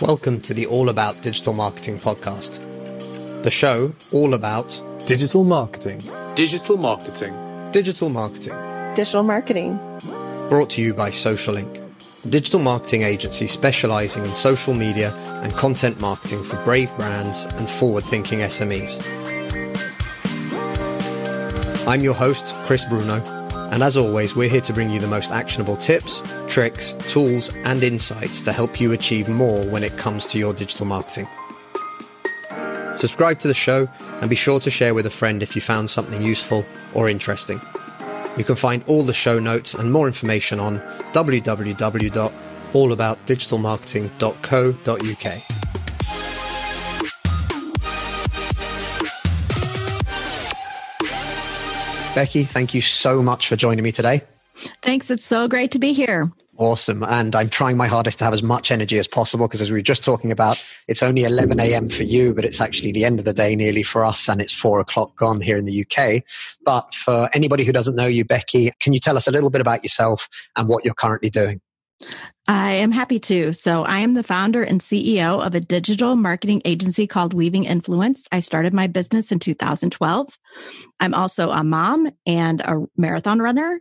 Welcome to the All About Digital Marketing podcast. The show all about digital marketing. Digital marketing. Digital marketing. Digital marketing. Brought to you by Social Link, a digital marketing agency specializing in social media and content marketing for brave brands and forward-thinking SMEs. I'm your host, Chris Bruno, and as always, we're here to bring you the most actionable tips, tricks, tools, and insights to help you achieve more when it comes to your digital marketing. Subscribe to the show and be sure to share with a friend if you found something useful or interesting. You can find all the show notes and more information on www.allaboutdigitalmarketing.co.uk. Becky, thank you so much for joining me today. Thanks. It's so great to be here. Awesome. And I'm trying my hardest to have as much energy as possible because as we were just talking about, it's only 11 a.m. for you, but it's actually the end of the day nearly for us and it's 4 o'clock gone here in the UK. But for anybody who doesn't know you, Becky, can you tell us a little bit about yourself and what you're currently doing? I am happy to. So I am the founder and CEO of a digital marketing agency called Weaving Influence. I started my business in 2012. I'm also a mom and a marathon runner.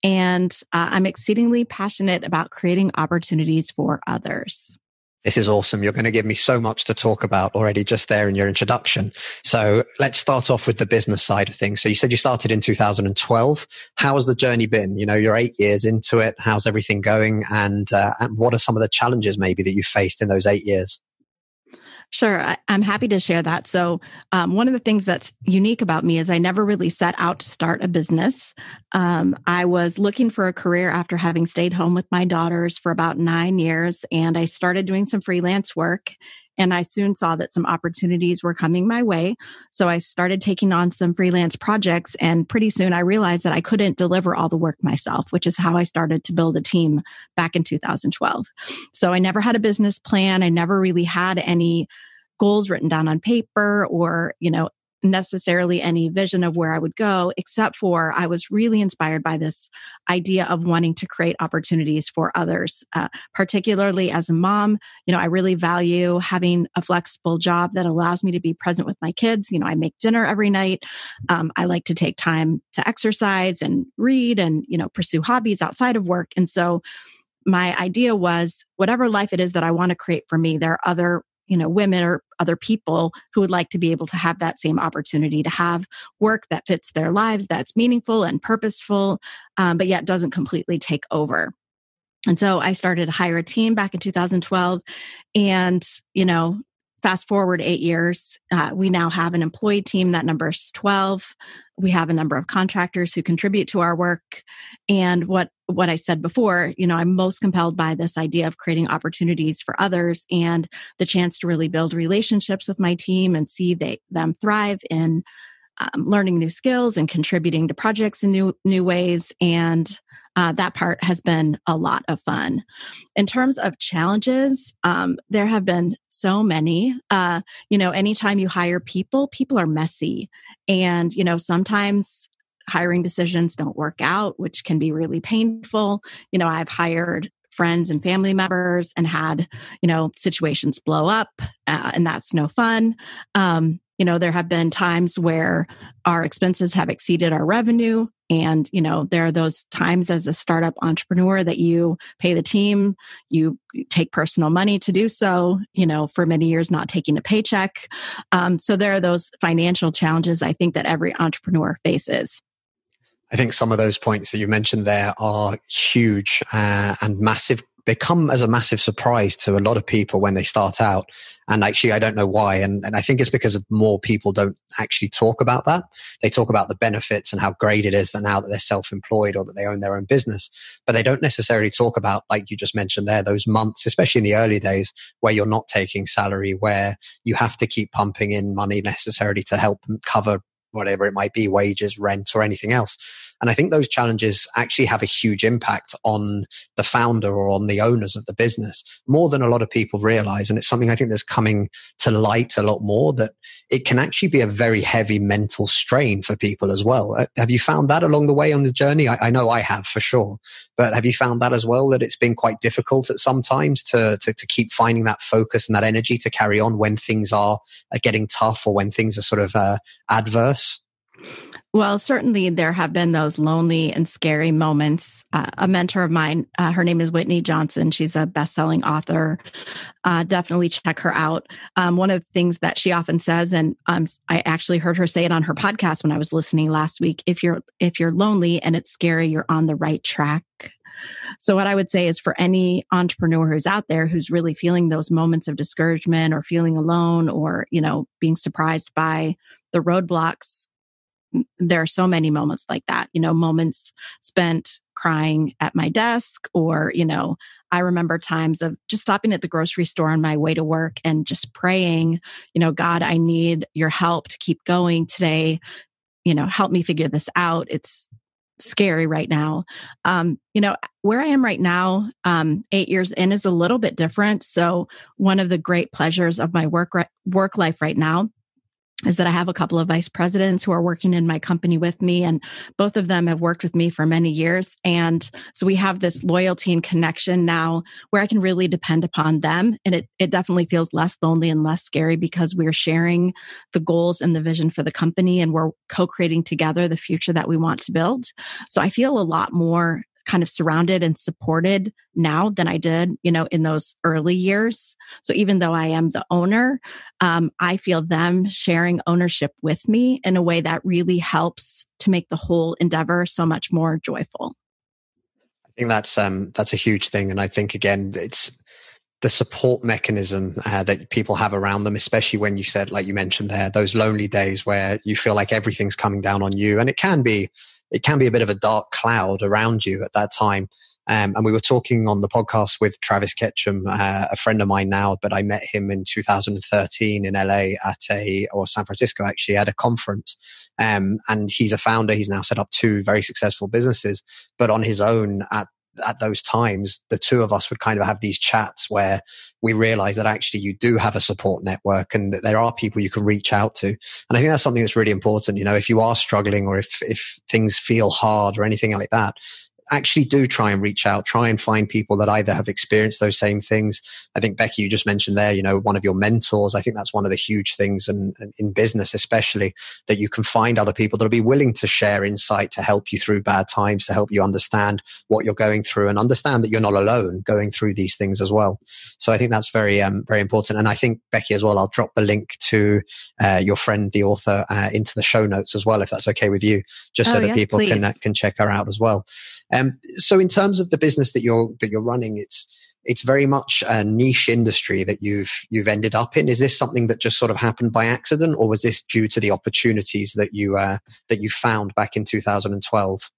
And I'm exceedingly passionate about creating opportunities for others. This is awesome. You're going to give me so much to talk about already just there in your introduction. So let's start off with the business side of things. So you said you started in 2012. How has the journey been? You know, you're 8 years into it. How's everything going? And what are some of the challenges maybe that you faced in those 8 years? Sure. I'm happy to share that. So one of the things that's unique about me is I never really set out to start a business. I was looking for a career after having stayed home with my daughters for about 9 years, and I started doing some freelance work. And I soon saw that some opportunities were coming my way. So I started taking on some freelance projects. And pretty soon I realized that I couldn't deliver all the work myself, which is how I started to build a team back in 2012. So I never had a business plan. I never really had any goals written down on paper or, necessarily any vision of where I would go, except for I was really inspired by this idea of wanting to create opportunities for others. Particularly as a mom, I really value having a flexible job that allows me to be present with my kids. I make dinner every night. I like to take time to exercise and read and, pursue hobbies outside of work. And so my idea was whatever life it is that I want to create for me, there are other women or other people who would like to be able to have that same opportunity to have work that fits their lives, that's meaningful and purposeful, but yet doesn't completely take over. And so I started to hire a team back in 2012 and, fast forward 8 years, we now have an employee team. That number is 12. We have a number of contractors who contribute to our work. And what I said before, I'm most compelled by this idea of creating opportunities for others and the chance to really build relationships with my team and see them thrive in learning new skills and contributing to projects in new ways. And that part has been a lot of fun. In terms of challenges, there have been so many. Anytime you hire people are messy. And, sometimes hiring decisions don't work out, which can be really painful. I've hired friends and family members and had, situations blow up, and that's no fun. There have been times where our expenses have exceeded our revenue. And, there are those times as a startup entrepreneur that you pay the team, you take personal money to do so, for many years, not taking a paycheck. So there are those financial challenges I think that every entrepreneur faces. I think some of those points that you mentioned there are huge and massive. They come as a massive surprise to a lot of people when they start out. And actually, I don't know why. And I think it's because more people don't actually talk about that. They talk about the benefits and how great it is that now that they're self-employed or that they own their own business. But they don't necessarily talk about, like you just mentioned there, those months, especially in the early days where you're not taking salary, where you have to keep pumping in money necessarily to help cover whatever it might be, wages, rent, or anything else. And I think those challenges actually have a huge impact on the founder or on the owners of the business, more than a lot of people realize. And it's something I think that's coming to light a lot more, that it can actually be a very heavy mental strain for people as well. Have you found that along the way on the journey? I know I have, for sure. But have you found that as well, that it's been quite difficult at some times to keep finding that focus and that energy to carry on when things are getting tough, or when things are sort of adverse? Well, certainly there have been those lonely and scary moments. A mentor of mine, her name is Whitney Johnson. She's a best-selling author. Definitely check her out. One of the things that she often says, and I actually heard her say it on her podcast when I was listening last week, if you're lonely and it's scary, you're on the right track. So what I would say is, for any entrepreneur who's out there who's really feeling those moments of discouragement or feeling alone, or, being surprised by the roadblocks, there are so many moments like that, moments spent crying at my desk, or, I remember times of just stopping at the grocery store on my way to work and just praying, God, I need your help to keep going today. Help me figure this out. It's scary right now. Where I am right now, 8 years in, is a little bit different. So one of the great pleasures of my work life right now is that I have a couple of vice presidents who are working in my company with me, and both of them have worked with me for many years. And so we have this loyalty and connection now where I can really depend upon them. And it definitely feels less lonely and less scary, because we're sharing the goals and the vision for the company, and we're co-creating together the future that we want to build. So I feel a lot more kind of surrounded and supported now than I did, in those early years. So even though I am the owner, I feel them sharing ownership with me in a way that really helps to make the whole endeavor so much more joyful. I think that's a huge thing. And I think, again, it's the support mechanism that people have around them, especially when you said, like you mentioned there, those lonely days where you feel like everything's coming down on you. And it can be a bit of a dark cloud around you at that time. And we were talking on the podcast with Travis Ketchum, a friend of mine now, but I met him in 2013 in LA or San Francisco, actually, at a conference. And he's a founder. He's now set up 2 very successful businesses, but on his own at those times, the two of us would kind of have these chats where we realize that actually you do have a support network, and that there are people you can reach out to. And I think that's something that's really important. If you are struggling, or if things feel hard or anything like that, actually do try and reach out, try and find people that either have experienced those same things. I think, Becky, you just mentioned there, one of your mentors. I think that's one of the huge things in business, especially, that you can find other people that'll be willing to share insight, to help you through bad times, to help you understand what you're going through, and understand that you're not alone going through these things as well. So I think that's very, very important. And I think, Becky, as well, I'll drop the link to your friend, the author, into the show notes as well, if that's okay with you, just so that yes, people can check her out as well. So in terms of the business that you're running, it's very much a niche industry that you've ended up in. Is this something that just sort of happened by accident, or was this due to the opportunities that you found back in 2012?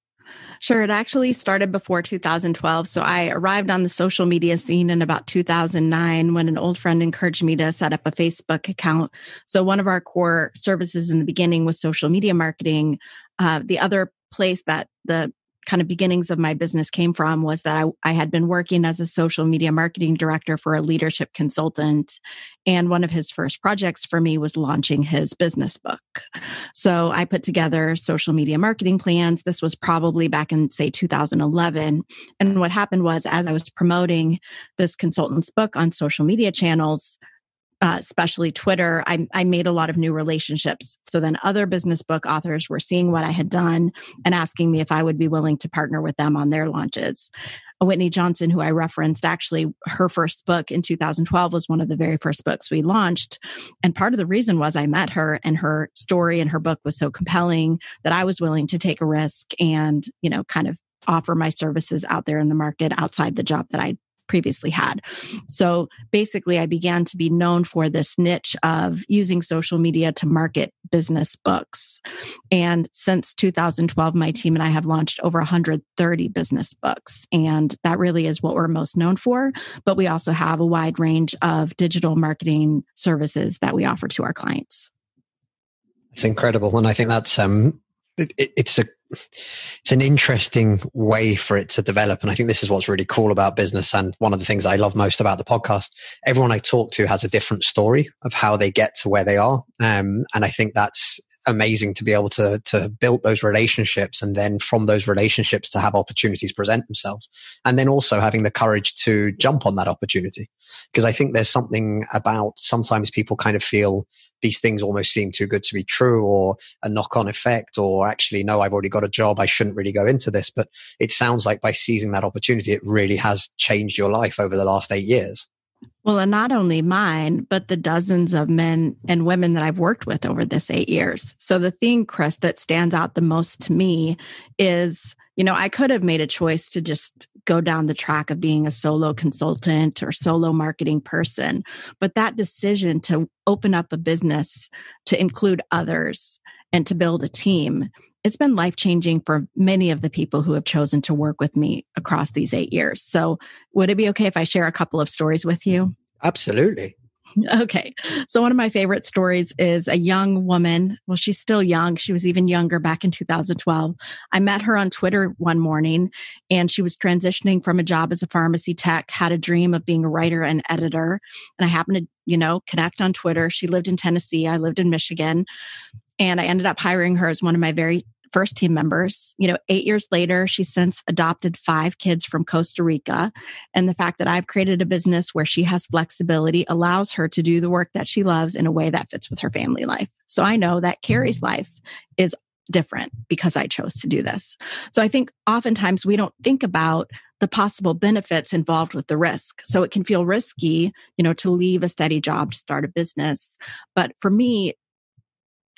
Sure. It actually started before 2012. So I arrived on the social media scene in about 2009 when an old friend encouraged me to set up a Facebook account. So one of our core services in the beginning was social media marketing. The other place that the kind of beginnings of my business came from was that I had been working as a social media marketing director for a leadership consultant. And one of his first projects for me was launching his business book. So I put together social media marketing plans. This was probably back in, say, 2011. And what happened was, as I was promoting this consultant's book on social media channels, especially Twitter, I made a lot of new relationships. So then other business book authors were seeing what I had done and asking me if I would be willing to partner with them on their launches. Whitney Johnson, who I referenced, actually, her first book in 2012 was one of the very first books we launched. And part of the reason was I met her, and her story and her book was so compelling that I was willing to take a risk and, kind of offer my services out there in the market outside the job that I previously had. So basically, I began to be known for this niche of using social media to market business books. And since 2012, my team and I have launched over 130 business books. And that really is what we're most known for. But we also have a wide range of digital marketing services that we offer to our clients. I It's incredible. And I think that's, it's an interesting way for it to develop. And I think this is what's really cool about business. And one of the things I love most about the podcast, everyone I talk to has a different story of how they get to where they are. And I think that's amazing to be able to build those relationships, and then from those relationships to have opportunities present themselves, and then also having the courage to jump on that opportunity. Because I think there's something about, sometimes people kind of feel these things almost seem too good to be true, or a knock-on effect, or actually, no, I've already got a job, I shouldn't really go into this. But it sounds like by seizing that opportunity, it really has changed your life over the last 8 years. Well, and not only mine, but the dozens of men and women that I've worked with over this 8 years. So the thing, Chris, that stands out the most to me is, I could have made a choice to just go down the track of being a solo consultant or solo marketing person. But that decision to open up a business, to include others, and to build a team, it's been life-changing for many of the people who have chosen to work with me across these 8 years. So would it be okay if I share a couple of stories with you? Absolutely. Okay. So one of my favorite stories is a young woman. Well, she's still young. She was even younger back in 2012. I met her on Twitter one morning, and she was transitioning from a job as a pharmacy tech, had a dream of being a writer and editor. And I happened to, connect on Twitter. She lived in Tennessee. I lived in Michigan. And I ended up hiring her as one of my very first team members. 8 years later, she's since adopted 5 kids from Costa Rica. And the fact that I've created a business where she has flexibility allows her to do the work that she loves in a way that fits with her family life. So I know that Carrie's life is different because I chose to do this. So I think oftentimes we don't think about the possible benefits involved with the risk. So it can feel risky, to leave a steady job to start a business. But for me,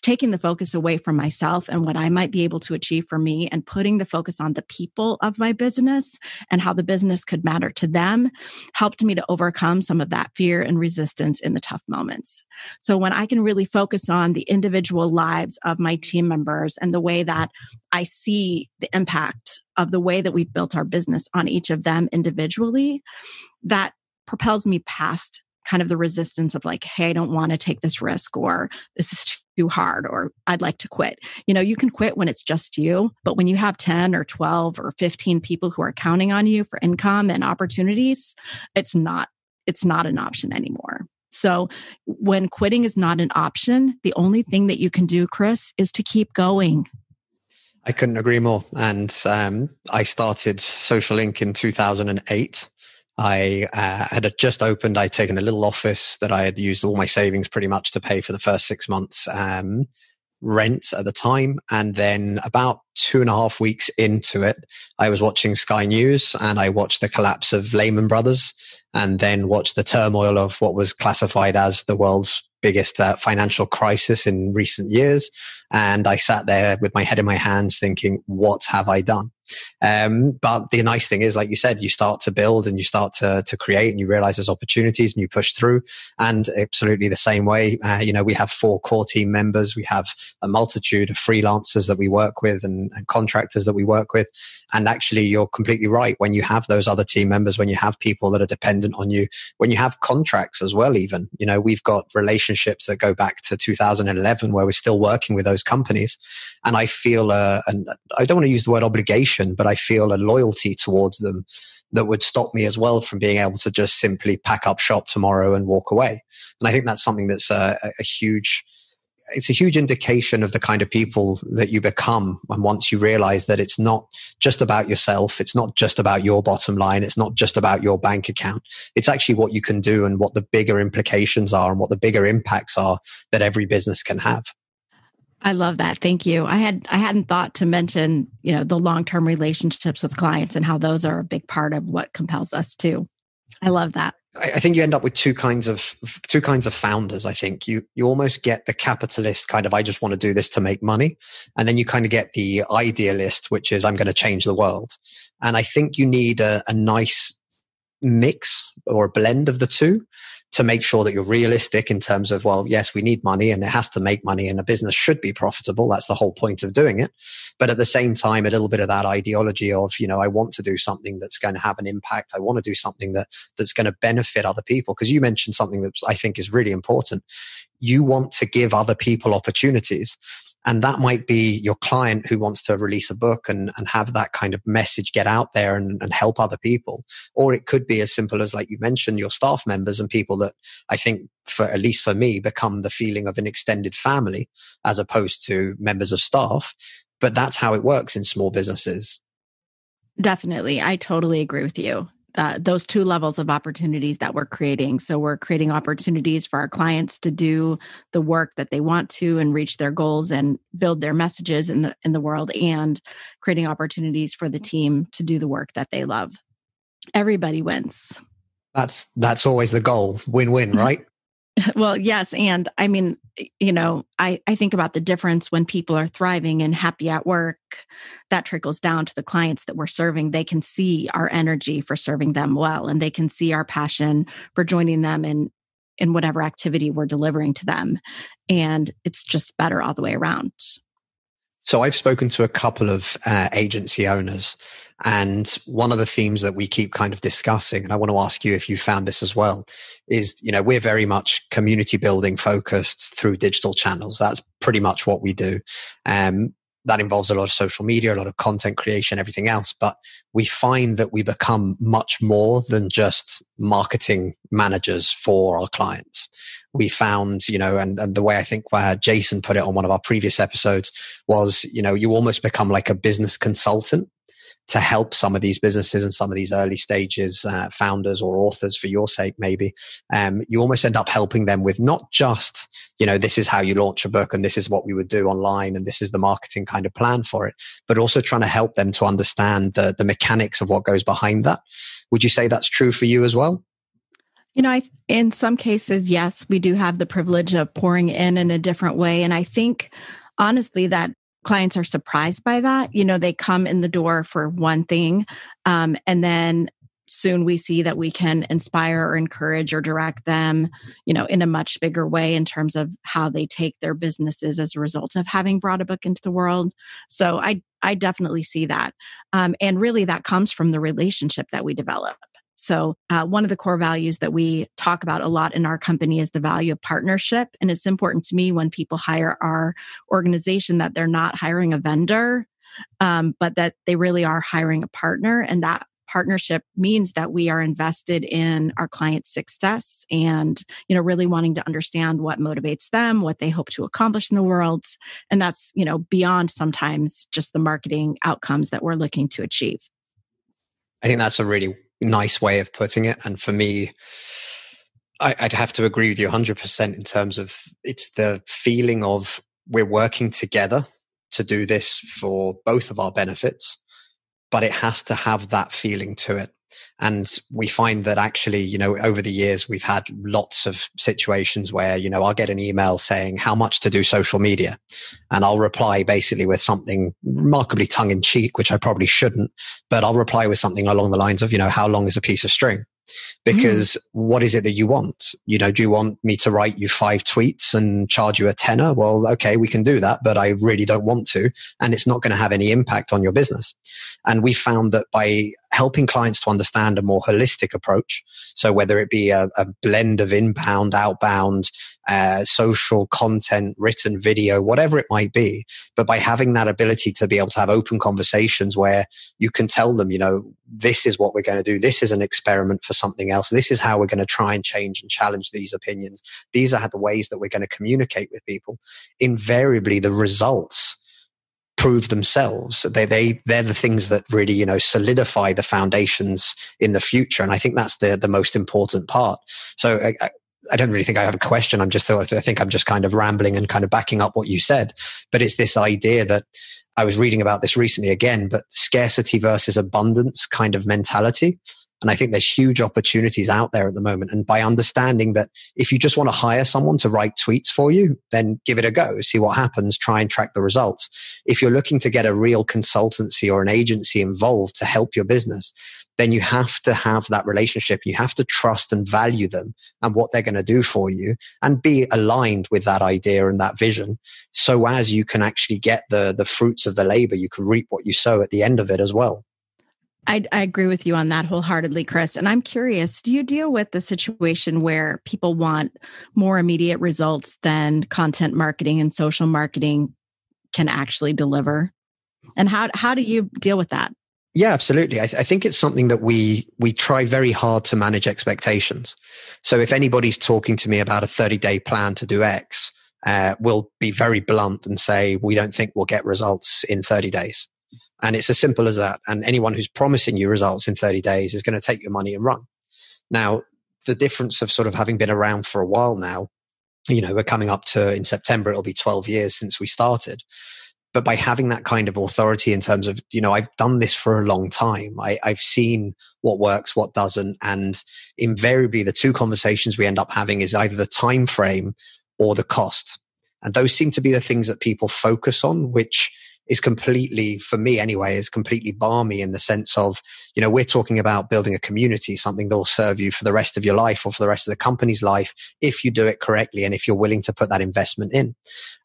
taking the focus away from myself and what I might be able to achieve for me, and putting the focus on the people of my business and how the business could matter to them, helped me to overcome some of that fear and resistance in the tough moments. So when I can really focus on the individual lives of my team members and the way that I see the impact of the way that we've built our business on each of them individually, that propels me past kind of the resistance of like, hey, I don't want to take this risk, or this is too hard, or I'd like to quit. You can quit when it's just you, but when you have 10 or 12 or 15 people who are counting on you for income and opportunities, it's not an option anymore. So when quitting is not an option, the only thing that you can do, Chris, is to keep going. I couldn't agree more. And I started Social Inc. in 2008. I had just opened. I'd taken a little office that I had used all my savings pretty much to pay for the first 6 months rent at the time. And then about 2.5 weeks into it, I was watching Sky News, and I watched the collapse of Lehman Brothers, and then watched the turmoil of what was classified as the world's biggest financial crisis in recent years. And I sat there with my head in my hands thinking, what have I done? But the nice thing is, like you said, you start to build and you start to create, and you realize there's opportunities and you push through. And absolutely the same way, we have 4 core team members. We have a multitude of freelancers that we work with and contractors that we work with. And actually, you're completely right. When you have those other team members, when you have people that are dependent on you, when you have contracts as well, even, we've got relationships that go back to 2011 where we're still working with those companies. And I feel, and I don't want to use the word obligation, but I feel a loyalty towards them that would stop me as well from being able to just simply pack up shop tomorrow and walk away. And I think that's something that's a huge indication of the kind of people that you become. And once you realize that it's not just about yourself, it's not just about your bottom line, it's not just about your bank account, it's actually what you can do and what the bigger implications are and what the bigger impacts are that every business can have. I love that. Thank you. I hadn't thought to mention, the long-term relationships with clients and how those are a big part of what compels us too. I love that. I think you end up with two kinds of founders. I think you almost get the capitalist kind of, I just want to do this to make money. And then you kind of get the idealist, which is, I'm going to change the world. And I think you need a nice mix or a blend of the two to make sure that you're realistic in terms of, well, yes, we need money and it has to make money and a business should be profitable. That's the whole point of doing it. But at the same time, a little bit of that ideology of, I want to do something that's going to have an impact. I want to do something that's going to benefit other people. Because you mentioned something that I think is really important. you want to give other people opportunities. And that might be your client who wants to release a book and have that kind of message get out there and help other people. Or it could be as simple as, like you mentioned, your staff members and people that I think, for at least for me, become the feeling of an extended family as opposed to members of staff. But that's how it works in small businesses. Definitely. I totally agree with you. Those two levels of opportunities that we're creating. So we're creating opportunities for our clients to do the work that they want to and reach their goals and build their messages in the world, and creating opportunities for the team to do the work that they love. Everybody wins. That's always the goal. Win-win, right? Well, yes. And I mean, I think about the difference when people are thriving and happy at work. That trickles down to the clients that we're serving. They can see our energy for serving them well, and they can see our passion for joining them in whatever activity we're delivering to them. And it's just better all the way around. So I've spoken to a couple of agency owners, and one of the themes that we keep kind of discussing, and I want to ask you if you found this as well, is, we're very much community building focused through digital channels. That's pretty much what we do. That involves a lot of social media, a lot of content creation, everything else. But we find that we become much more than just marketing managers for our clients. We found, and the way I think Jason put it on one of our previous episodes was, you almost become like a business consultant to help some of these businesses and some of these early stages founders or authors, for your sake, maybe. You almost end up helping them with not just, this is how you launch a book and this is what we would do online and this is the marketing kind of plan for it, but also trying to help them to understand the mechanics of what goes behind that. Would you say that's true for you as well? In some cases, yes, we do have the privilege of pouring in a different way. And I think, honestly, that clients are surprised by that. They come in the door for one thing, and then soon we see that we can inspire or encourage or direct them, in a much bigger way in terms of how they take their businesses as a result of having brought a book into the world. So I definitely see that. And really that comes from the relationship that we develop. So one of the core values that we talk about a lot in our company is the value of partnership. And it's important to me when people hire our organization that they're not hiring a vendor, but that they really are hiring a partner. And that partnership means that we are invested in our clients' success and, really wanting to understand what motivates them, what they hope to accomplish in the world. And that's, beyond sometimes just the marketing outcomes that we're looking to achieve. I think that's a really nice way of putting it. And for me, I'd have to agree with you 100% in terms of it's the feeling of we're working together to do this for both of our benefits, but it has to have that feeling to it. And we find that actually, over the years, we've had lots of situations where, I'll get an email saying how much to do social media. And I'll reply basically with something remarkably tongue in cheek, which I probably shouldn't, but I'll reply with something along the lines of, how long is a piece of string? Because what is it that you want? Do you want me to write you 5 tweets and charge you a tenner? Well, okay, we can do that, but I really don't want to. And it's not going to have any impact on your business. And we found that by helping clients to understand a more holistic approach, so whether it be a blend of inbound, outbound, social content, written video, whatever it might be, but by having that ability to be able to have open conversations where you can tell them, this is what we're going to do. This is an experiment for something else. This is how we're going to try and change and challenge these opinions. These are the ways that we're going to communicate with people. Invariably, the results prove themselves. They're the things that really, solidify the foundations in the future. And I think that's the most important part. So I don't really think I have a question. I think I'm just kind of rambling and kind of backing up what you said. But it's this idea that I was reading about this recently again, but scarcity versus abundance kind of mentality. And I think there's huge opportunities out there at the moment. And by understanding that if you just want to hire someone to write tweets for you, then give it a go, see what happens, try and track the results. If you're looking to get a real consultancy or an agency involved to help your business, then you have to have that relationship. You have to trust and value them and what they're going to do for you and be aligned with that idea and that vision so as you can actually get the fruits of the labor. You can reap what you sow at the end of it as well. I agree with you on that wholeheartedly, Chris. And I'm curious, do you deal with the situation where people want more immediate results than content marketing and social marketing can actually deliver? And how do you deal with that? Yeah, absolutely. I think it's something that we try very hard to manage expectations. So if anybody's talking to me about a 30-day plan to do X, we'll be very blunt and say, we don't think we'll get results in 30 days. And it's as simple as that. And anyone who's promising you results in 30 days is going to take your money and run. Now, the difference of sort of having been around for a while now, we're coming up to, in September, it'll be 12 years since we started. But by having that kind of authority in terms of, I've done this for a long time. I've seen what works, what doesn't. And invariably, the two conversations we end up having is either the time frame or the cost. And those seem to be the things that people focus on, which is completely, for me anyway, is completely balmy in the sense of, we're talking about building a community, something that will serve you for the rest of your life or for the rest of the company's life, if you do it correctly and if you're willing to put that investment in.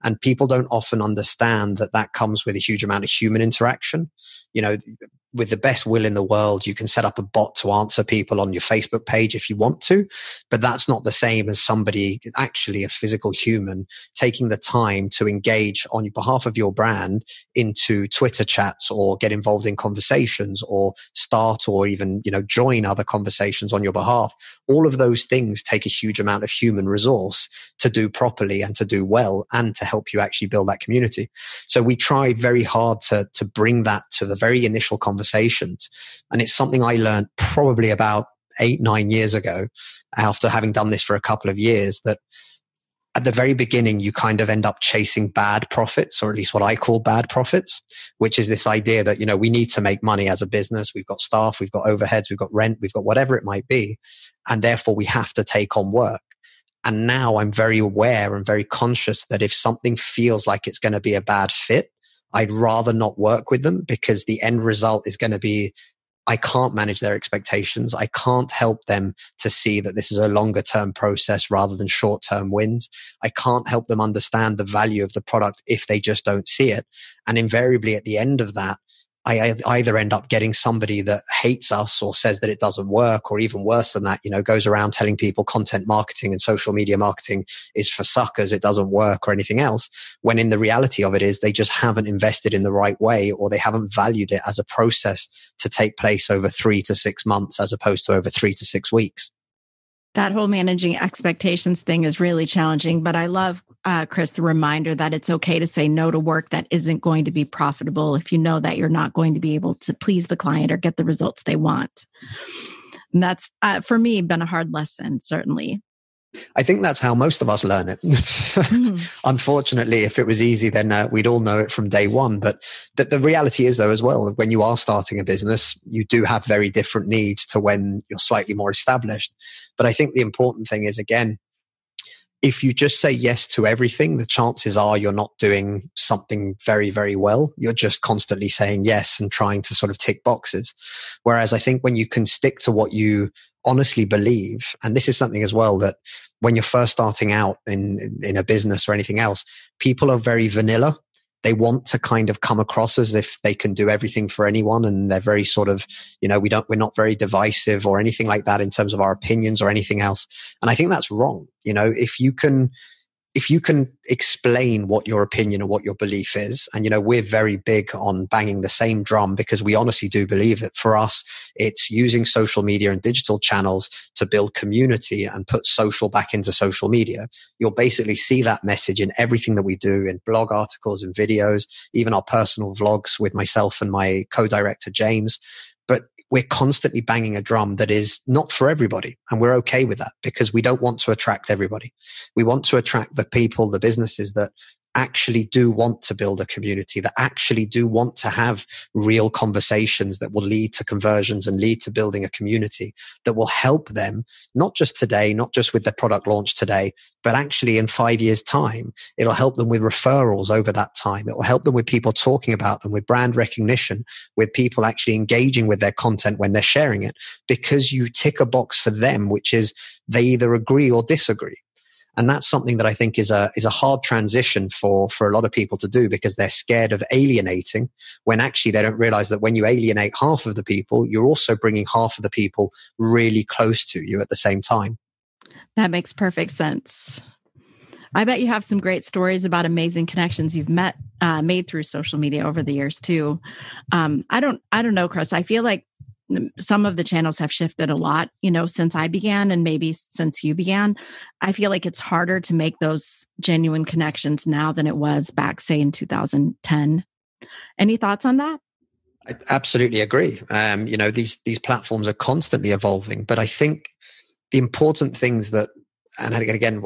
And people don't often understand that that comes with a huge amount of human interaction. With the best will in the world, you can set up a bot to answer people on your Facebook page if you want to, but that's not the same as somebody, actually a physical human, taking the time to engage on behalf of your brand into Twitter chats or get involved in conversations or start or even, join other conversations on your behalf. All of those things take a huge amount of human resource to do properly and to do well and to help you actually build that community. So we try very hard to bring that to the very initial conversations. And it's something I learned probably about 8-9 years ago after having done this for a couple of years, that at the very beginning, you kind of end up chasing bad profits, or at least what I call bad profits, which is this idea that, we need to make money as a business. We've got staff, we've got overheads, we've got rent, we've got whatever it might be. And therefore we have to take on work. And now I'm very aware and very conscious that if something feels like it's going to be a bad fit, I'd rather not work with them, because the end result is going to be, I can't manage their expectations. I can't help them to see that this is a longer term process rather than short term wins. I can't help them understand the value of the product if they just don't see it. And invariably at the end of that, I either end up getting somebody that hates us or says that it doesn't work, or even worse than that, goes around telling people content marketing and social media marketing is for suckers, it doesn't work, or anything else, when in the reality of it is they just haven't invested in the right way, or they haven't valued it as a process to take place over 3 to 6 months as opposed to over 3 to 6 weeks. That whole managing expectations thing is really challenging, but I love, Chris, the reminder that it's okay to say no to work that isn't going to be profitable if you know that you're not going to be able to please the client or get the results they want. And that's, for me, been a hard lesson, certainly. I think that's how most of us learn it. Unfortunately, if it was easy, then we'd all know it from day one. But the reality is, though, as well, when you are starting a business, you do have very different needs to when you're slightly more established. But I think the important thing is, again, if you just say yes to everything, the chances are you're not doing something very, very well. You're just constantly saying yes and trying to sort of tick boxes. Whereas I think when you can stick to what you honestly believe, and this is something as well that when you're first starting out in a business or anything else, people are very vanilla. They want to kind of come across as if they can do everything for anyone, and they're very sort of, we're not very divisive or anything like that in terms of our opinions or anything else. And I think that's wrong. If you can explain what your opinion or what your belief is, and, we're very big on banging the same drum because we honestly do believe it. For us, it's using social media and digital channels to build community and put social back into social media. You'll basically see that message in everything that we do, in blog articles and videos, even our personal vlogs with myself and my co-director, James. But we're constantly banging a drum that is not for everybody. And we're okay with that because we don't want to attract everybody. We want to attract the people, the businesses that actually do want to build a community, that actually do want to have real conversations that will lead to conversions and lead to building a community that will help them, not just today, not just with their product launch today, but actually in 5 years' time. It'll help them with referrals over that time. It'll help them with people talking about them, with brand recognition, with people actually engaging with their content when they're sharing it, because you tick a box for them, which is they either agree or disagree. And that's something that I think is a hard transition for a lot of people to do, because they're scared of alienating, when actually they don't realize that when you alienate half of the people, you're also bringing half of the people really close to you at the same time. That makes perfect sense. I bet you have some great stories about amazing connections you've made through social media over the years too. I don't know, Chris. I feel like some of the channels have shifted a lot, since I began and maybe since you began. I feel like it's harder to make those genuine connections now than it was back, say, in 2010. Any thoughts on that? I absolutely agree. These platforms are constantly evolving, but I think the important things that, and again,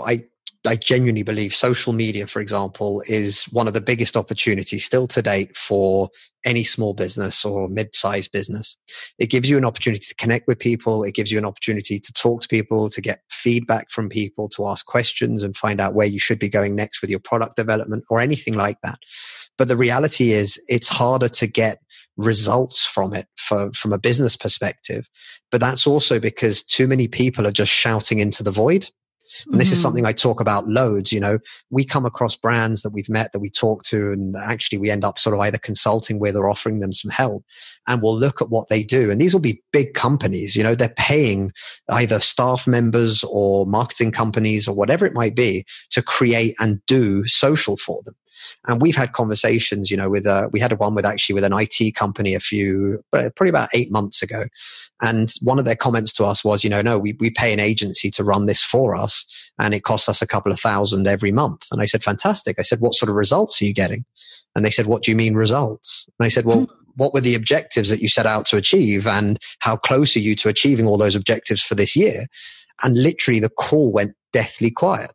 I genuinely believe social media, for example, is one of the biggest opportunities still to date for any small business or mid-sized business. It gives you an opportunity to connect with people. It gives you an opportunity to talk to people, to get feedback from people, to ask questions and find out where you should be going next with your product development or anything like that. But the reality is it's harder to get results from it from a business perspective. But that's also because too many people are just shouting into the void. And this is something I talk about loads. We come across brands that we've met, that we talk to, and actually we end up sort of either consulting with or offering them some help. And we'll look at what they do. And these will be big companies, they're paying either staff members or marketing companies or whatever it might be to create and do social for them. And we've had conversations, we had one with an IT company probably about 8 months ago. And one of their comments to us was, no, we pay an agency to run this for us, and it costs us a couple of $1,000 every month. And I said, fantastic. I said, what sort of results are you getting? And they said, what do you mean results? And I said, well, what were the objectives that you set out to achieve, and how close are you to achieving all those objectives for this year? And literally the call went deathly quiet.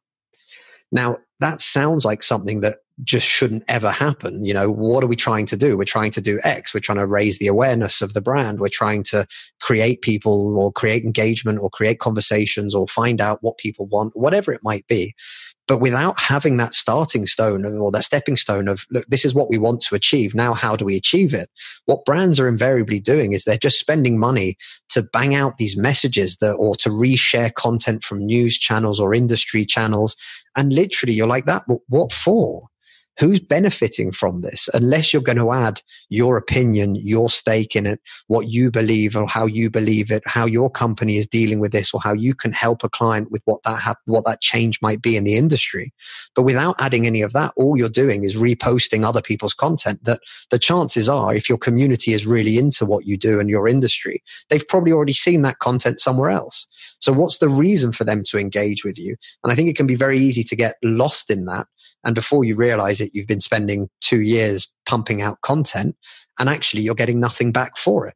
Now, that sounds like something that just shouldn't ever happen. What are we trying to do? We're trying to do X. We're trying to raise the awareness of the brand. We're trying to create people or create engagement or create conversations or find out what people want, whatever it might be. But without having that starting stone or that stepping stone of, look, this is what we want to achieve. Now, how do we achieve it? What brands are invariably doing is they're just spending money to bang out these messages or to reshare content from news channels or industry channels. And literally you're like that, what for? Who's benefiting from this? Unless you're going to add your opinion, your stake in it, what you believe or how you believe it, how your company is dealing with this, or how you can help a client with what that change might be in the industry. But without adding any of that, all you're doing is reposting other people's content that the chances are, if your community is really into what you do and your industry, they've probably already seen that content somewhere else. So what's the reason for them to engage with you? And I think it can be very easy to get lost in that. And before you realize it, you've been spending 2 years pumping out content, and actually you're getting nothing back for it.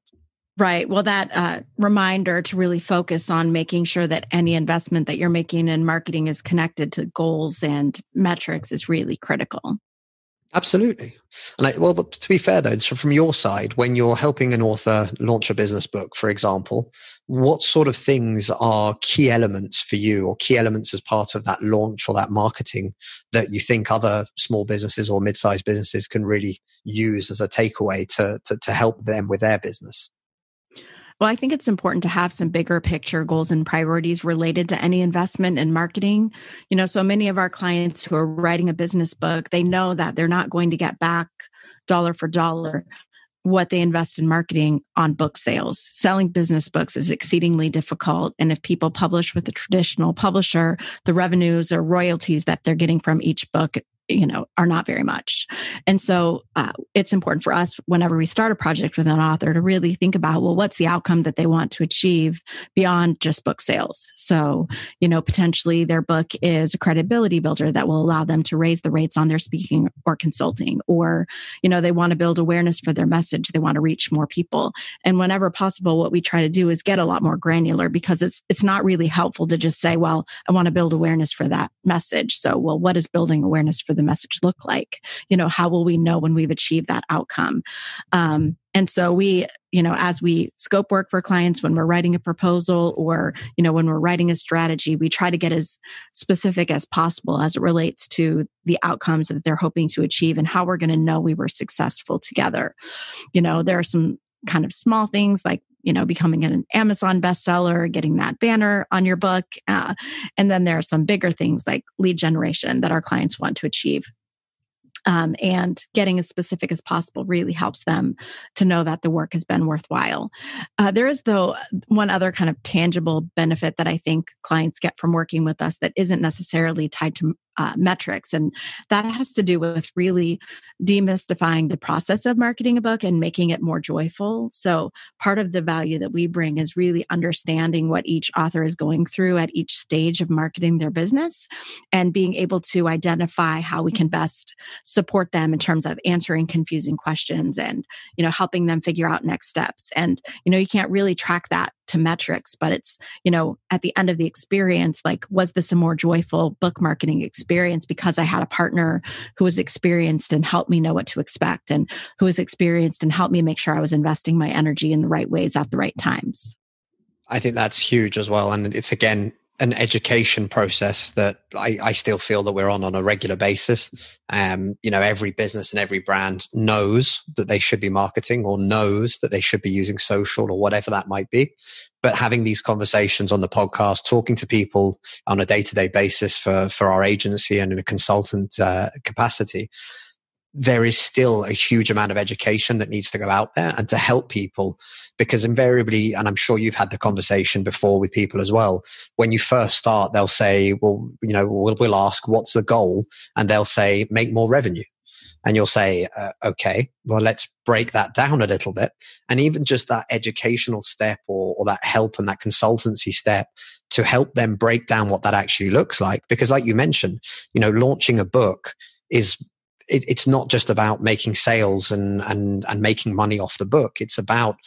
Right. Well, that reminder to really focus on making sure that any investment that you're making in marketing is connected to goals and metrics is really critical. Absolutely. And to be fair though, so from your side, when you're helping an author launch a business book, for example, what sort of things are key elements for you, or key elements as part of that launch or that marketing, that you think other small businesses or mid-sized businesses can really use as a takeaway to help them with their business? Well, I think it's important to have some bigger picture goals and priorities related to any investment in marketing. So many of our clients who are writing a business book, they know that they're not going to get back dollar for dollar what they invest in marketing on book sales. Selling business books is exceedingly difficult. And if people publish with a traditional publisher, the revenues or royalties that they're getting from each book are not very much. And so it's important for us, whenever we start a project with an author, to really think about, well, what's the outcome that they want to achieve beyond just book sales? So, potentially their book is a credibility builder that will allow them to raise the rates on their speaking or consulting, or, they want to build awareness for their message. They want to reach more people. And whenever possible, what we try to do is get a lot more granular, because it's not really helpful to just say, well, I want to build awareness for that message. So, well, what does building awareness for the message look like? How will we know when we've achieved that outcome? And so we, as we scope work for clients, when we're writing a proposal or, when we're writing a strategy, we try to get as specific as possible as it relates to the outcomes that they're hoping to achieve and how we're going to know we were successful together. There are some kind of small things like, becoming an Amazon bestseller, getting that banner on your book. And then there are some bigger things like lead generation that our clients want to achieve. And getting as specific as possible really helps them to know that the work has been worthwhile. There is, though, one other kind of tangible benefit that I think clients get from working with us that isn't necessarily tied to metrics. And that has to do with really demystifying the process of marketing a book and making it more joyful. So part of the value that we bring is really understanding what each author is going through at each stage of marketing their business and being able to identify how we can best support them in terms of answering confusing questions and, helping them figure out next steps. And, you can't really track that to metrics, but it's, at the end of the experience, like, was this a more joyful book marketing experience because I had a partner who was experienced and helped me know what to expect, and who was experienced and helped me make sure I was investing my energy in the right ways at the right times. I think that's huge as well. And it's, again, an education process that I still feel that we're on a regular basis. Every business and every brand knows that they should be marketing or knows that they should be using social or whatever that might be. But having these conversations on the podcast, talking to people on a day-to-day basis for our agency and in a consultant capacity, there is still a huge amount of education that needs to go out there and to help people, because invariably, and I'm sure you've had the conversation before with people as well, when you first start, they'll say, well, we'll ask, what's the goal? And they'll say, make more revenue. And you'll say, okay, well, let's break that down a little bit. And even just that educational step or that help and that consultancy step to help them break down what that actually looks like. Because like you mentioned, launching a book it's not just about making sales and making money off the book. It's about,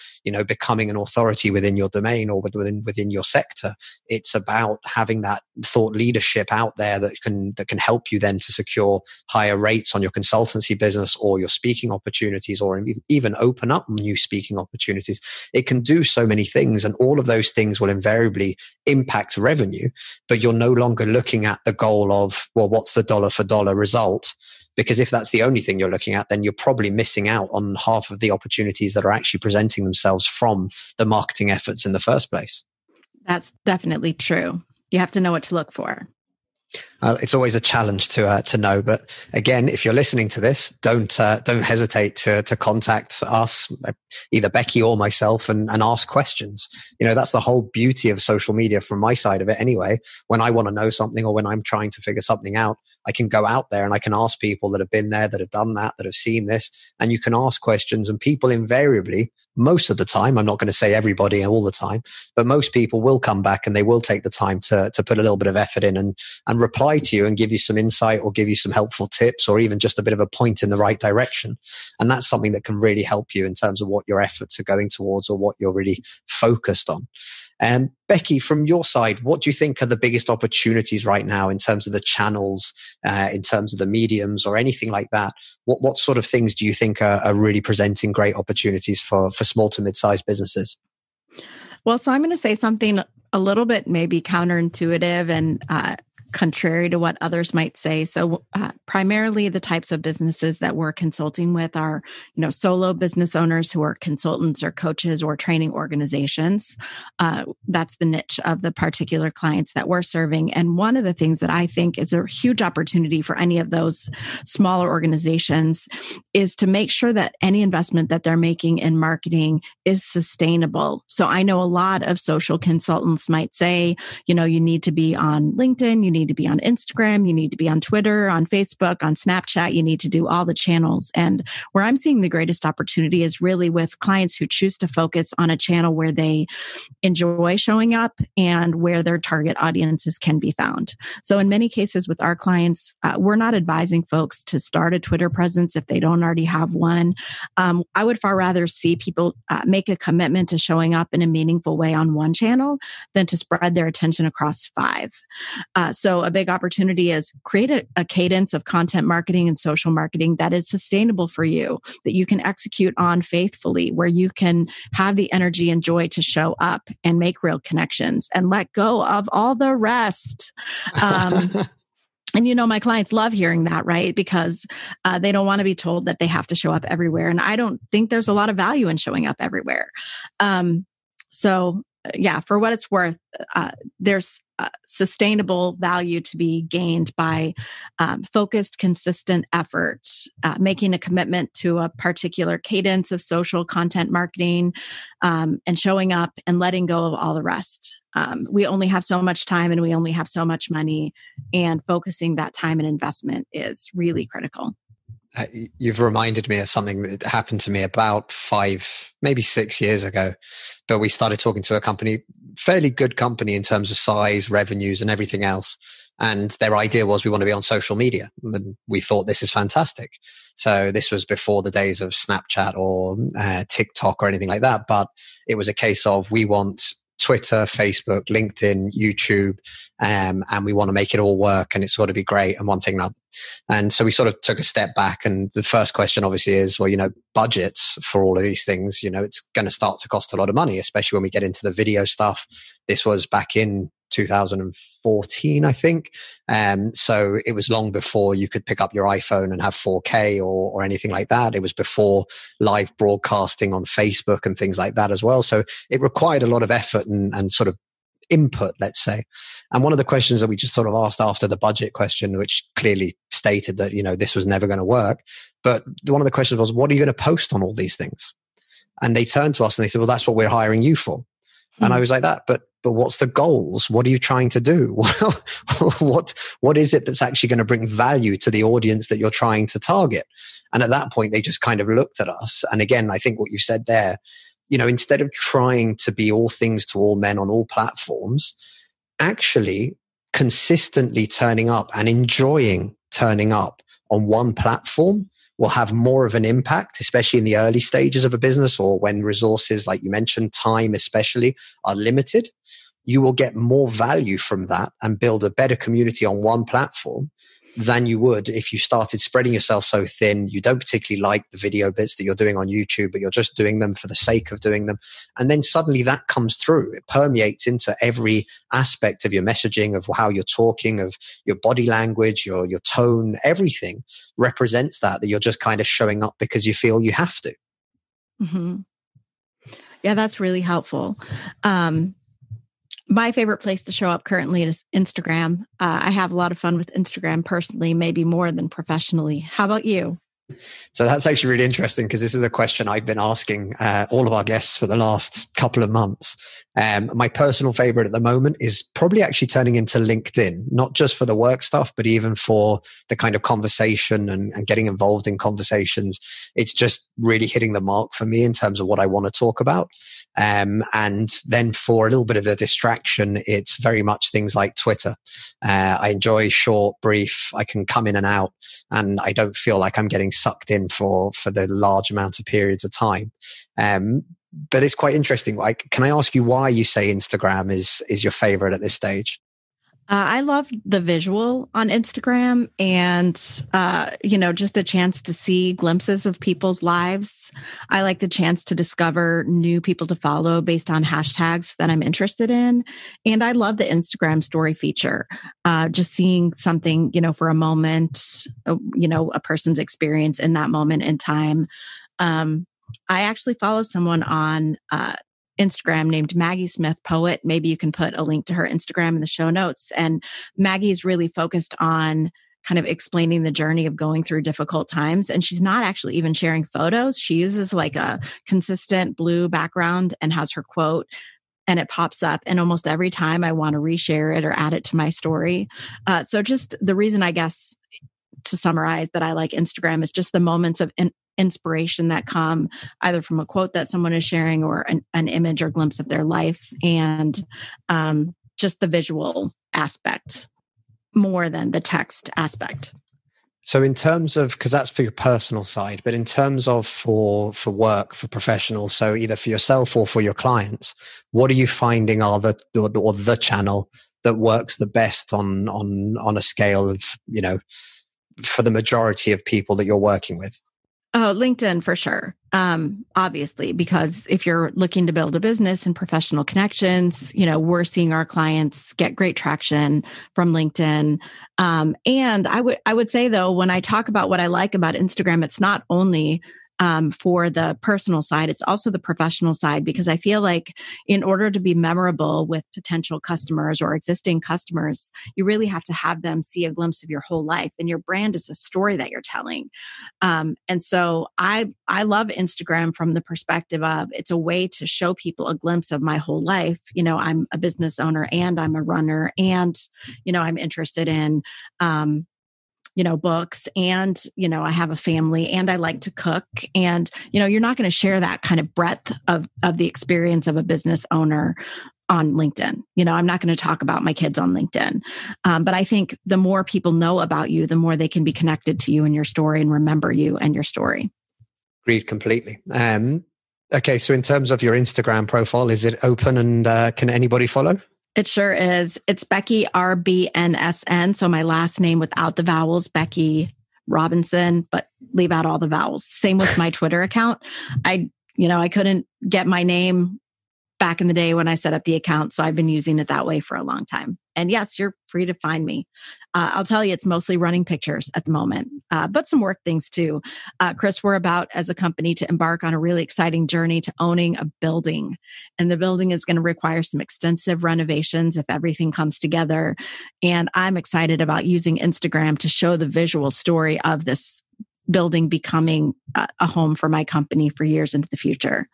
becoming an authority within your domain or within your sector. It's about having that thought leadership out there that can help you then to secure higher rates on your consultancy business or your speaking opportunities, or even open up new speaking opportunities. It can do so many things, and all of those things will invariably impact revenue, but you're no longer looking at the goal of, well, what's the dollar for dollar result? Because if that's the only thing you're looking at, then you're probably missing out on half of the opportunities that are actually presenting themselves from the marketing efforts in the first place. That's definitely true. You have to know what to look for. It's always a challenge to know, but again, if you're listening to this, don't hesitate to contact us, either Becky or myself, and ask questions. That's the whole beauty of social media from my side of it. Anyway, when I want to know something or when I'm trying to figure something out, I can go out there and I can ask people that have been there, that have done that have seen this, and you can ask questions, and people invariably, most of the time, I'm not going to say everybody all the time, but most people will come back and they will take the time to put a little bit of effort in and reply to you and give you some insight or give you some helpful tips or even just a bit of a point in the right direction. And that's something that can really help you in terms of what your efforts are going towards or what you're really focused on. Becky, from your side, what do you think are the biggest opportunities right now in terms of the channels, in terms of the mediums or anything like that? What sort of things do you think are really presenting great opportunities for small to mid-sized businesses? Well, so I'm going to say something a little bit maybe counterintuitive and contrary to what others might say. So primarily the types of businesses that we're consulting with are, solo business owners who are consultants or coaches or training organizations. That's the niche of the particular clients that we're serving. And one of the things that I think is a huge opportunity for any of those smaller organizations is to make sure that any investment that they're making in marketing is sustainable. So I know a lot of social consultants might say, you need to be on LinkedIn, you need to be on Instagram, you need to be on Twitter, on Facebook, on Snapchat, you need to do all the channels. And where I'm seeing the greatest opportunity is really with clients who choose to focus on a channel where they enjoy showing up and where their target audiences can be found. So in many cases with our clients, we're not advising folks to start a Twitter presence if they don't already have one. I would far rather see people make a commitment to showing up in a meaningful way on one channel than to spread their attention across 5. So a big opportunity is create a cadence of content marketing and social marketing that is sustainable for you, that you can execute on faithfully, where you can have the energy and joy to show up and make real connections and let go of all the rest. And my clients love hearing that, right? Because they don't want to be told that they have to show up everywhere. And I don't think there's a lot of value in showing up everywhere. So yeah, for what it's worth, there's sustainable value to be gained by focused, consistent efforts, making a commitment to a particular cadence of social content marketing, and showing up and letting go of all the rest. We only have so much time and we only have so much money, and focusing that time and investment is really critical. You've reminded me of something that happened to me about 5, maybe 6 years ago. But we started talking to a company, fairly good company in terms of size, revenues, and everything else. And their idea was, we want to be on social media. And we thought, this is fantastic. So this was before the days of Snapchat or TikTok or anything like that. But it was a case of, we want Twitter, Facebook, LinkedIn, YouTube, and we want to make it all work, and it's got to be great, and one thing and another. And so we sort of took a step back, and the first question obviously is, well, budgets for all of these things, it's going to start to cost a lot of money, especially when we get into the video stuff. This was back in 2014, I think. So it was long before you could pick up your iPhone and have 4K or anything like that. It was before live broadcasting on Facebook and things like that as well. So it required a lot of effort and sort of input, let's say. And one of the questions that we just sort of asked after the budget question, which clearly stated that, this was never going to work. But one of the questions was, what are you going to post on all these things? And they turned to us and they said, well, that's what we're hiring you for. And I was like, but what's the goals? What are you trying to do? What is it that's actually going to bring value to the audience that you're trying to target? And at that point, they just kind of looked at us. And again, I think what you said there, instead of trying to be all things to all men on all platforms, actually consistently turning up and enjoying turning up on one platform will have more of an impact, especially in the early stages of a business, or when resources, like you mentioned, time especially, are limited. You will get more value from that and build a better community on one platform than you would if you started spreading yourself so thin. You don't particularly like the video bits that you're doing on YouTube, but you're just doing them for the sake of doing them. And then suddenly that comes through. It permeates into every aspect of your messaging, of how you're talking, of your body language, your tone. Everything represents that you're just kind of showing up because you feel you have to. Mm-hmm. Yeah, that's really helpful. My favorite place to show up currently is Instagram. I have a lot of fun with Instagram personally, maybe more than professionally. How about you? So that's actually really interesting, because this is a question I've been asking all of our guests for the last couple of months. My personal favorite at the moment is probably actually turning into LinkedIn, not just for the work stuff, but even for the kind of conversation and getting involved in conversations. It's just really hitting the mark for me in terms of what I want to talk about. And then for a little bit of a distraction, it's very much things like Twitter. I enjoy short, brief. I can come in and out, and I don't feel like I'm getting sucked in for the large amount of periods of time. But it's quite interesting. Can I ask you why you say Instagram is your favorite at this stage? I love the visual on Instagram, and, just the chance to see glimpses of people's lives. I like the chance to discover new people to follow based on hashtags that I'm interested in. And I love the Instagram story feature, just seeing something, for a moment, a person's experience in that moment in time. I actually follow someone on Instagram named Maggie Smith Poet. Maybe you can put a link to her Instagram in the show notes. And Maggie's really focused on kind of explaining the journey of going through difficult times. And she's not actually even sharing photos. She uses like a consistent blue background and has her quote, and it pops up. And almost every time I want to reshare it or add it to my story. So just the reason, I guess, to summarize, that I like Instagram is just the moments of inspiration that come either from a quote that someone is sharing or an image or glimpse of their life, and just the visual aspect more than the text aspect. So in terms of, because that's for your personal side, but in terms of for work, for professional, so either for yourself or for your clients, what are you finding are the channel that works the best on a scale of, for the majority of people that you're working with? Oh, LinkedIn for sure. Obviously, because if you're looking to build a business and professional connections, we're seeing our clients get great traction from LinkedIn. And I would say though, when I talk about what I like about Instagram, it's not only for the personal side. It's also the professional side, because I feel like in order to be memorable with potential customers or existing customers, you really have to have them see a glimpse of your whole life. And your brand is a story that you're telling. And so I love Instagram from the perspective of it's a way to show people a glimpse of my whole life. You know, I'm a business owner and I'm a runner, and, you know, I'm interested in, you know, books, and, you know, I have a family and I like to cook. And, you know, you're not going to share that kind of breadth of the experience of a business owner on LinkedIn. You know, I'm not going to talk about my kids on LinkedIn. But I think the more people know about you, the more they can be connected to you and your story and remember you and your story. Agreed completely. Okay. So in terms of your Instagram profile, is it open and can anybody follow? It sure is. It's Becky RBNSN. So my last name without the vowels, Becky Robinson, but leave out all the vowels. Same with my Twitter account. I couldn't get my name back in the day when I set up the account. So I've been using it that way for a long time. And yes, you're free to find me. I'll tell you, it's mostly running pictures at the moment, but some work things too. Chris, we're about as a company to embark on a really exciting journey to owning a building. And the building is going to require some extensive renovations if everything comes together. And I'm excited about using Instagram to show the visual story of this building becoming a home for my company for years into the future.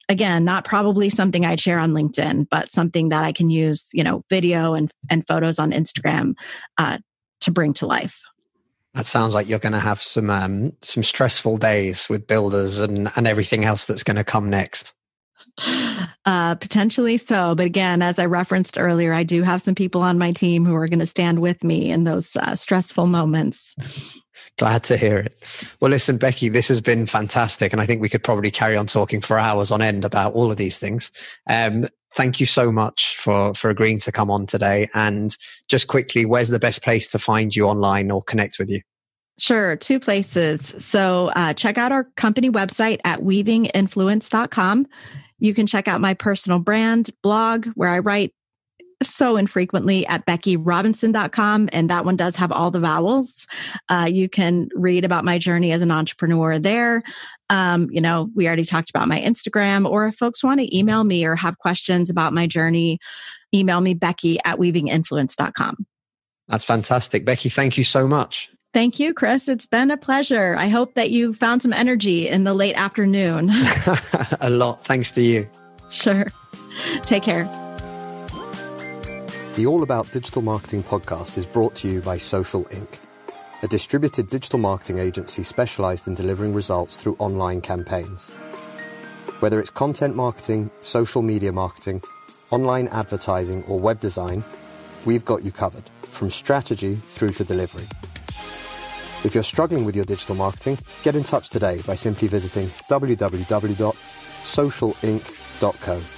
Again, not probably something I'd share on LinkedIn, but something that I can use, you know, video and photos on Instagram to bring to life. That sounds like you're going to have some stressful days with builders and everything else that's going to come next. Potentially so. But again, as I referenced earlier, I do have some people on my team who are going to stand with me in those stressful moments. Glad to hear it. Well, listen, Becky, this has been fantastic. And I think we could probably carry on talking for hours on end about all of these things. Thank you so much for agreeing to come on today. And just quickly, where's the best place to find you online or connect with you? Sure. 2 places. So check out our company website at weavinginfluence.com. You can check out my personal brand blog where I write so infrequently at beckyrobinson.com. And that one does have all the vowels. You can read about my journey as an entrepreneur there. You know, we already talked about my Instagram, or if folks want to email me or have questions about my journey, email me becky@weavinginfluence.com. That's fantastic. Becky, thank you so much. Thank you, Chris. It's been a pleasure. I hope that you found some energy in the late afternoon. A lot. Thanks to you. Sure. Take care. The All About Digital Marketing podcast is brought to you by Social Inc., a distributed digital marketing agency specialized in delivering results through online campaigns. Whether it's content marketing, social media marketing, online advertising, or web design, we've got you covered, from strategy through to delivery. If you're struggling with your digital marketing, get in touch today by simply visiting www.socialinc.co.